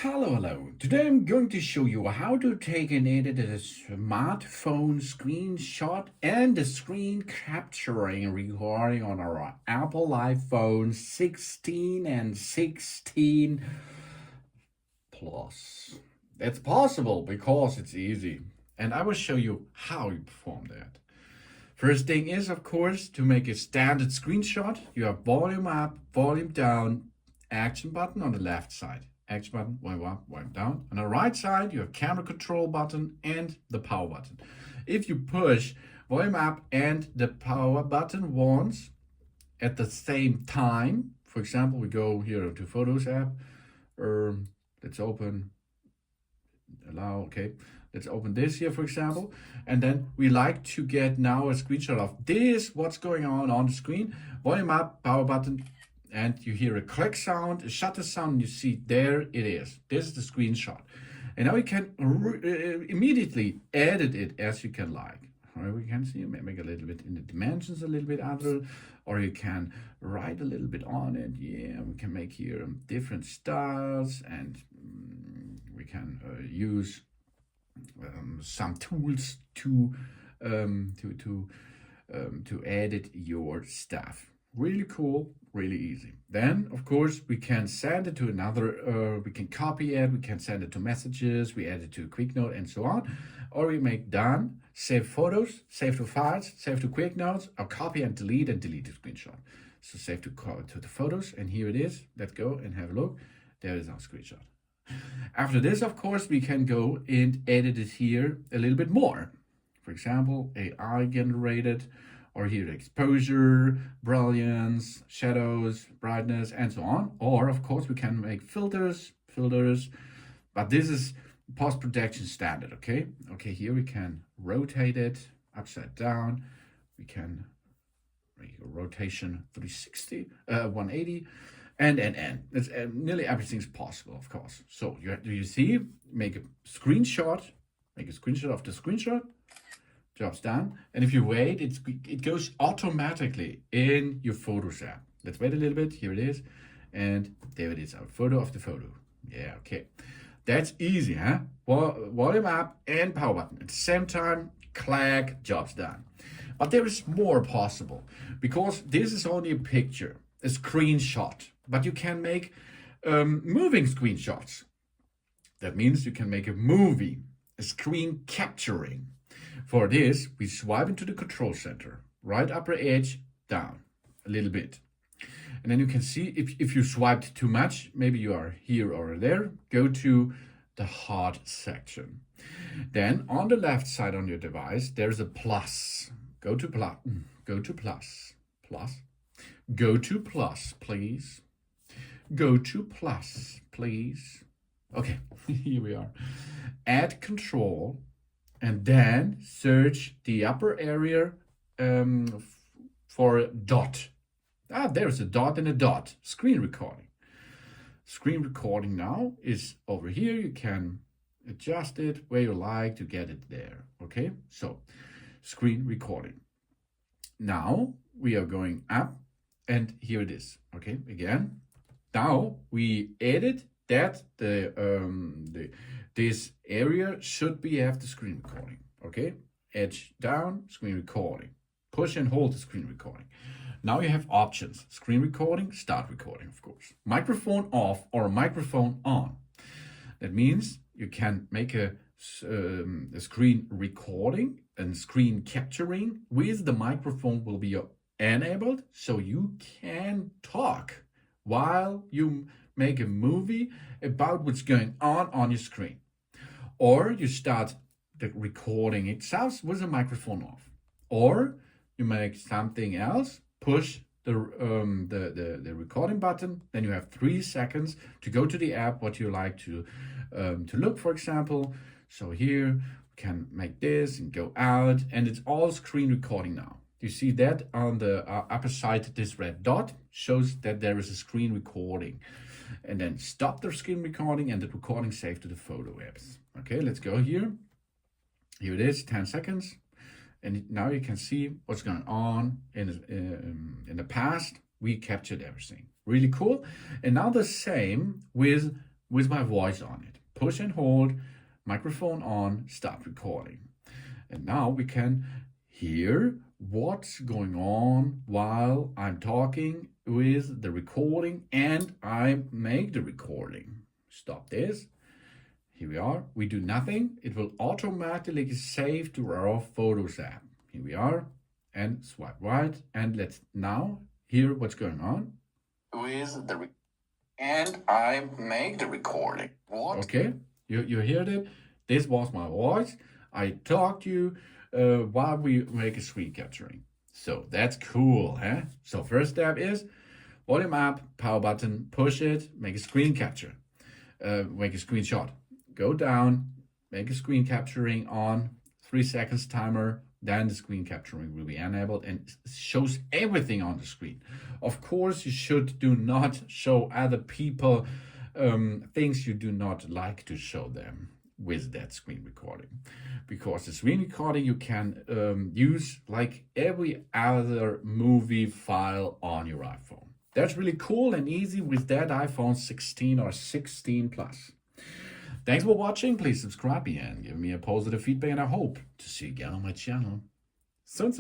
Hello. Today I'm going to show you how to take and edit a smartphone screenshot and the screen capturing recording on our Apple iPhone 16 and 16 Plus. It's possible because it's easy. And I will show you how you perform that. First thing is, of course, to make a standard screenshot, you have volume up, volume down, action button on the left side. Action button, volume up, volume down. On the right side, you have camera control button and the power button. If you push volume up and the power button once at the same time, for example, we go here to Photos app, let's open, allow, okay. Let's open this here, for example, and then we like to get now a screenshot of this, what's going on the screen. Volume up, power button, and you hear a click sound, a shutter sound, and you see there it is. This is the screenshot. And now we can immediately edit it as you can like. We can see, make a little bit in the dimensions a little bit other, or you can write a little bit on it. Yeah, we can make here different styles, and we can use some tools to edit your stuff. Really cool, really easy. Then, of course, we can send it to another. We can copy it. We can send it to messages. We add it to a quick note and so on. Or we make done, save photos, save to files, save to quick notes, or copy and delete the screenshot. So save to the photos, and here it is. Let's go and have a look. There is our screenshot. After this, of course, we can go and edit it here a little bit more. For example, AI generated, or here exposure, brilliance, shadows, brightness, and so on. Or, of course, we can make filters, but this is post-production standard, okay? Okay, here we can rotate it upside down. We can make a rotation 360, 180. And. It's, nearly everything's possible, of course. So you see, make a screenshot of the screenshot, job's done. And if you wait, it goes automatically in your Photos app. Let's wait a little bit. Here it is. And there it is, our photo of the photo. Yeah, okay. That's easy, huh? Volume up and power button. At the same time, clack, job's done. But there is more possible because this is only a picture, a screenshot. But you can make moving screenshots. That means you can make a movie, a screen capturing. For this, we swipe into the control center, right upper edge, down a little bit. And then you can see if you swiped too much, maybe you are here or there, go to the hard section. Then on the left side on your device, there's a plus. Go to plus, Go to plus, please. Go to plus, please. Okay, here we are. Add control, and then search the upper area for a dot. There's a dot and a dot. Screen recording. Screen recording now is over here. You can adjust it where you like to get it there. Okay, so screen recording. Now we are going up, and here it is. Okay, again. Now we edit that this area should be after screen recording. Okay, edge down, screen recording. Push and hold the screen recording. Now you have options: screen recording, start recording, of course. Microphone off or microphone on. That means you can make a screen recording and screen capturing with the microphone will be enabled, so you can talk while you make a movie about what's going on your screen. Or you start the recording itself with a microphone off. Or you make something else, push the recording button, then you have 3 seconds to go to the app, what you like to look, for example. So here we can make this and go out, and it's all screen recording now. You see that on the upper side, this red dot shows that there is a screen recording. And then stop the screen recording, and the recording saved to the photo apps. Okay, let's go here. Here it is, 10 seconds. And now you can see what's going on in the past. We captured everything. Really cool. And now the same with with my voice on it. Push and hold, microphone on, stop recording. And now we can hear what's going on while I'm talking with the recording and I make the recording. Stop this. Here we are. We do nothing. It will automatically save to our Photos app. Here we are. And swipe right. And let's now hear what's going on. With the and I make the recording. What? Okay. You heard it? This was my voice. I talked to you while we make a screen capturing. So that's cool, huh? So first step is volume up, power button, push it, make a screen capture, make a screenshot. Go down, make a screen capturing on, 3 seconds timer, then the screen capturing will be enabled and shows everything on the screen. Of course, you should do not show other people things you do not like to show them with that screen recording, because the screen recording you can use like every other movie file on your iPhone. That's really cool and easy with that iPhone 16 or 16 Plus. Thanks for watching. Please subscribe and give me a positive feedback, and I hope to see you again on my channel soon.